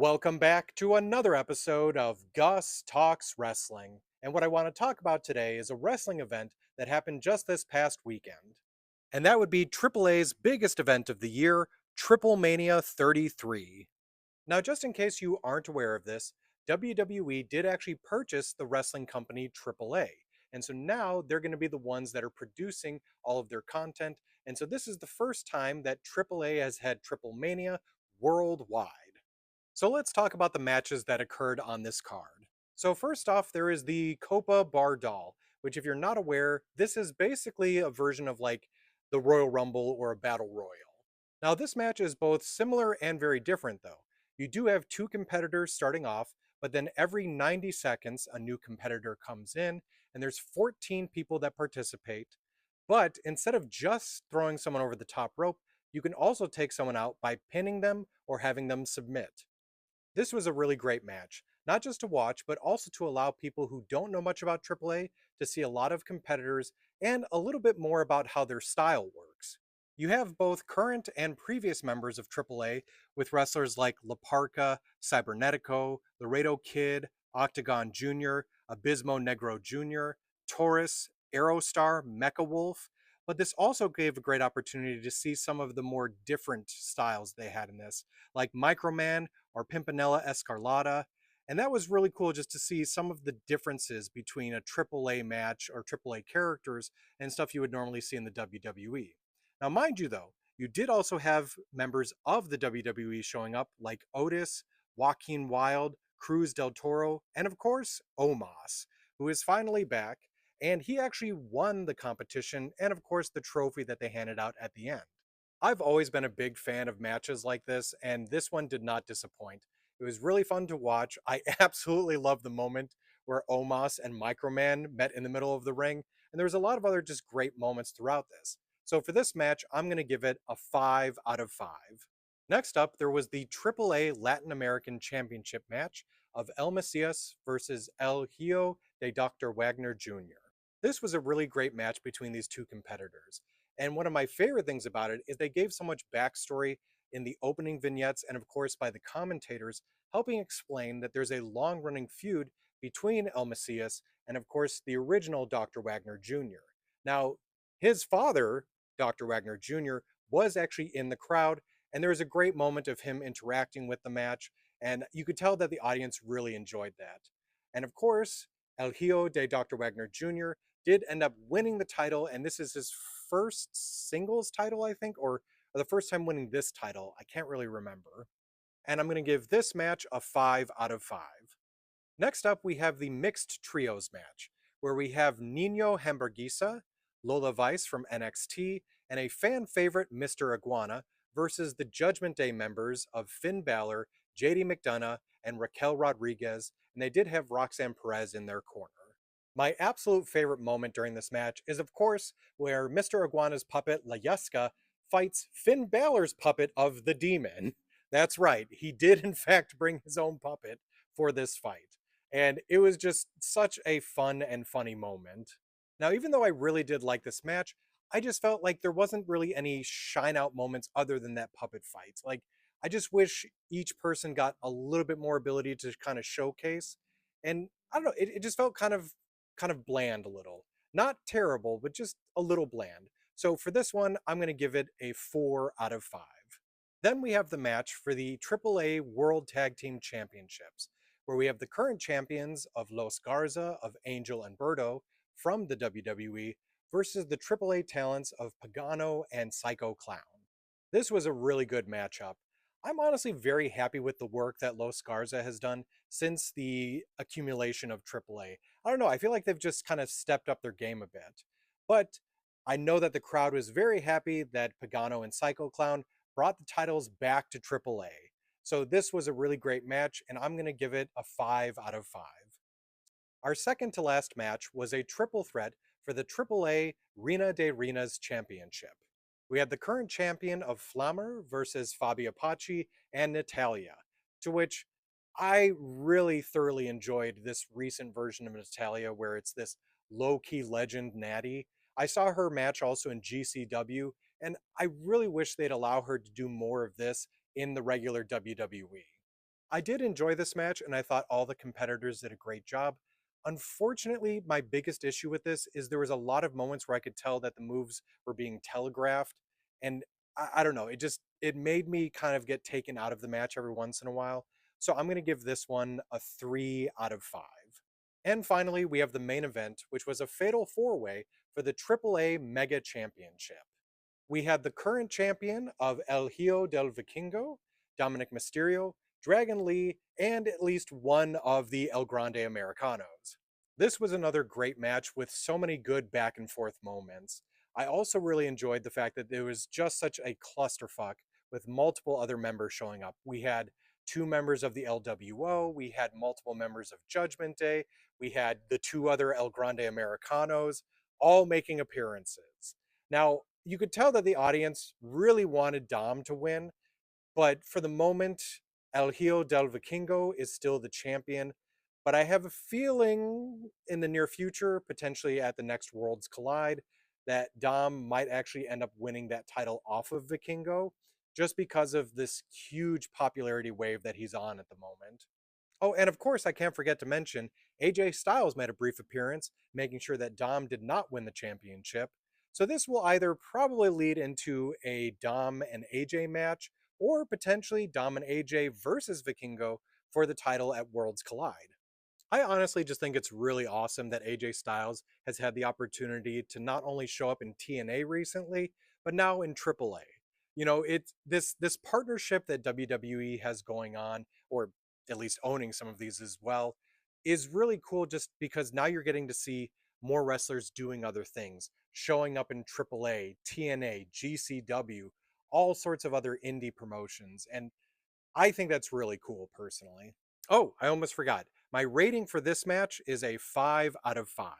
Welcome back to another episode of Gus Talks Wrestling. And what I want to talk about today is a wrestling event that happened just this past weekend. And that would be AAA's biggest event of the year, Triplemania 33. Now, just in case you aren't aware of this, WWE did actually purchase the wrestling company AAA. And so now they're going to be the ones that are producing all of their content. And so this is the first time that AAA has had Triplemania worldwide. So let's talk about the matches that occurred on this card. So first off, there is the Copa Bardal, which if you're not aware, this is basically a version of like the Royal Rumble or a Battle Royal. Now this match is both similar and very different though. You do have two competitors starting off, but then every 90 seconds a new competitor comes in and there's 14 people that participate. But instead of just throwing someone over the top rope, you can also take someone out by pinning them or having them submit. This was a really great match, not just to watch, but also to allow people who don't know much about AAA to see a lot of competitors and a little bit more about how their style works. You have both current and previous members of AAA with wrestlers like La Parca, Cybernetico, Laredo Kid, Octagon Jr., Abismo Negro Jr., Taurus, Aerostar, Mecha Wolf, but this also gave a great opportunity to see some of the more different styles they had in this, like Microman or Pimpinella Escarlata. And that was really cool just to see some of the differences between a AAA match or AAA characters and stuff you would normally see in the WWE. Now, mind you, though, you did also have members of the WWE showing up, like Otis, Joaquin Wilde, Cruz del Toro, and of course, Omos, who is finally back. And he actually won the competition and, of course, the trophy that they handed out at the end. I've always been a big fan of matches like this, and this one did not disappoint. It was really fun to watch. I absolutely love the moment where Omos and Microman met in the middle of the ring, and there was a lot of other just great moments throughout this. So for this match, I'm going to give it a 5 out of 5. Next up, there was the AAA Latin American Championship match of El Macias versus El Hijo de Dr. Wagner Jr. This was a really great match between these two competitors. And one of my favorite things about it is they gave so much backstory in the opening vignettes and, of course, by the commentators, helping explain that there's a long running feud between El Macias and, of course, the original Dr. Wagner Jr. Now, his father, Dr. Wagner Jr., was actually in the crowd, and there was a great moment of him interacting with the match, and you could tell that the audience really enjoyed that. And of course, El Hijo de Dr. Wagner Jr. did end up winning the title, and this is his first singles title, I think, or the first time winning this title. I can't really remember. And I'm going to give this match a 5 out of 5. Next up, we have the mixed trios match, where we have Nino Hamburguesa, Lola Vice from NXT, and a fan favorite, Mr. Iguana, versus the Judgment Day members of Finn Balor, JD McDonough, and Raquel Rodriguez, and they did have Roxanne Perez in their corner. My absolute favorite moment during this match is, of course, where Mr. Iguana's puppet, La Yesca, fights Finn Balor's puppet of the Demon. That's right, he did in fact bring his own puppet for this fight. And it was just such a fun and funny moment. Now, even though I really did like this match, I just felt like there wasn't really any shine out moments other than that puppet fight. Like, I just wish each person got a little bit more ability to kind of showcase. And I don't know, it just felt kind of bland a little. Not terrible, but just a little bland. So for this one, I'm going to give it a 4 out of 5. Then we have the match for the AAA World Tag Team Championships, where we have the current champions of Los Garza, of Angel and Berto from the WWE versus the AAA talents of Pagano and Psycho Clown. This was a really good matchup. I'm honestly very happy with the work that Los Garza has done since the accumulation of AAA. I don't know, I feel like they've just kind of stepped up their game a bit. But I know that the crowd was very happy that Pagano and Psycho Clown brought the titles back to AAA. So this was a really great match, and I'm going to give it a 5 out of 5. Our second to last match was a triple threat for the AAA Reina de Reinas Championship. We had the current champion of Flammer versus Fabi Apache and Natalia, to which I really thoroughly enjoyed this recent version of Natalia where it's this low-key legend Natty. I saw her match also in GCW, and I really wish they'd allow her to do more of this in the regular WWE. I did enjoy this match, and I thought all the competitors did a great job. Unfortunately, my biggest issue with this is there was a lot of moments where I could tell that the moves were being telegraphed, and I don't know, it made me kind of get taken out of the match every once in a while. So I'm going to give this one a 3 out of 5. And finally, we have the main event, which was a fatal four-way for the AAA Mega Championship. We had the current champion of El Hijo del Vikingo, Dominic Mysterio, Dragon Lee, and at least one of the El Grande Americanos. This was another great match with so many good back and forth moments. I also really enjoyed the fact that there was just such a clusterfuck with multiple other members showing up. We had two members of the LWO, we had multiple members of Judgment Day, we had the two other El Grande Americanos, all making appearances. Now, you could tell that the audience really wanted Dom to win, but for the moment, El Hijo del Vikingo is still the champion. But I have a feeling in the near future, potentially at the next Worlds Collide, that Dom might actually end up winning that title off of Vikingo just because of this huge popularity wave that he's on at the moment. Oh, and of course, I can't forget to mention AJ Styles made a brief appearance, making sure that Dom did not win the championship. So this will either probably lead into a Dom and AJ match, or potentially Dom and AJ versus Vikingo for the title at Worlds Collide. I honestly just think it's really awesome that AJ Styles has had the opportunity to not only show up in TNA recently, but now in AAA. You know, it's this partnership that WWE has going on, or at least owning some of these as well, is really cool just because now you're getting to see more wrestlers doing other things, showing up in AAA, TNA, GCW, all sorts of other indie promotions. And I think that's really cool personally. Oh, I almost forgot. My rating for this match is a 5 out of 5.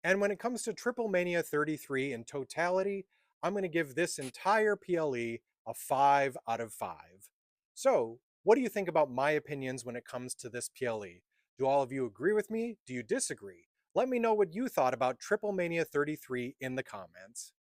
And when it comes to Triple Mania 33 in totality, I'm going to give this entire PLE a 5 out of 5. So, what do you think about my opinions when it comes to this PLE? Do all of you agree with me? Do you disagree? Let me know what you thought about Triple Mania 33 in the comments.